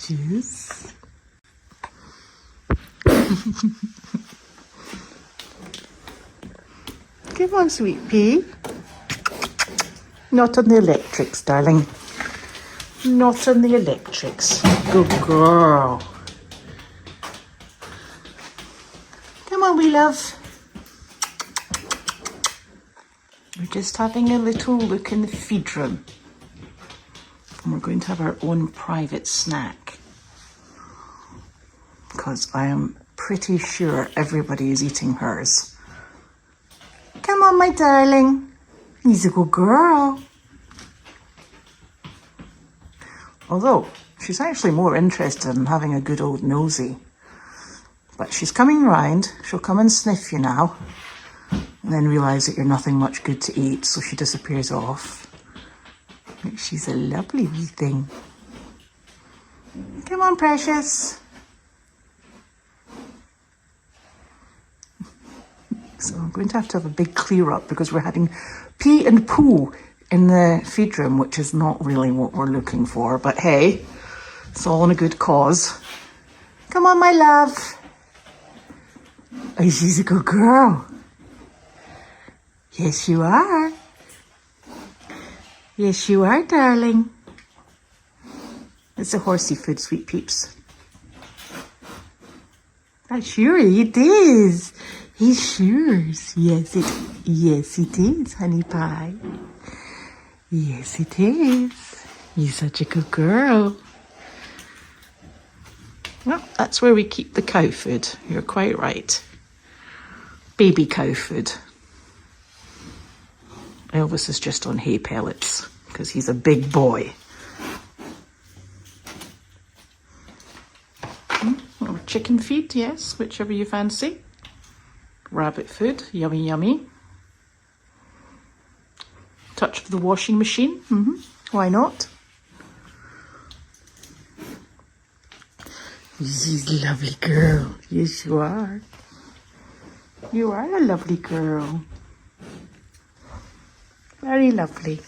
Yes. Come on, sweet pea. Not on the electrics, darling. Not on the electrics. Good girl. Come on, wee love. We're just having a little look in the feed room. And we're going to have our own private snack. Because I am pretty sure everybody is eating hers. Come on, my darling. He's a good girl. Although, she's actually more interested in having a good old nosy. But she's coming round. She'll come and sniff you now. And then realise that you're nothing much good to eat, so she disappears off. But she's a lovely wee thing. Come on, precious. So I'm going to have a big clear up because we're having pee and poo in the feed room, which is not really what we're looking for. But hey, it's all in a good cause. Come on, my love. Oh, she's a good girl. Yes, you are. Yes, you are, darling. It's a horsey food, sweet peeps. Sure it is. It sure is. Yes, it is, honey pie. Yes, it is. You're such a good girl. Well, that's where we keep the cow food. You're quite right. Baby cow food. Elvis is just on hay pellets because he's a big boy. Or chicken feed, yes, whichever you fancy. Rabbit food, yummy, yummy. Touch of the washing machine, why not? She's a lovely girl. Yes, you are. You are a lovely girl. Very lovely.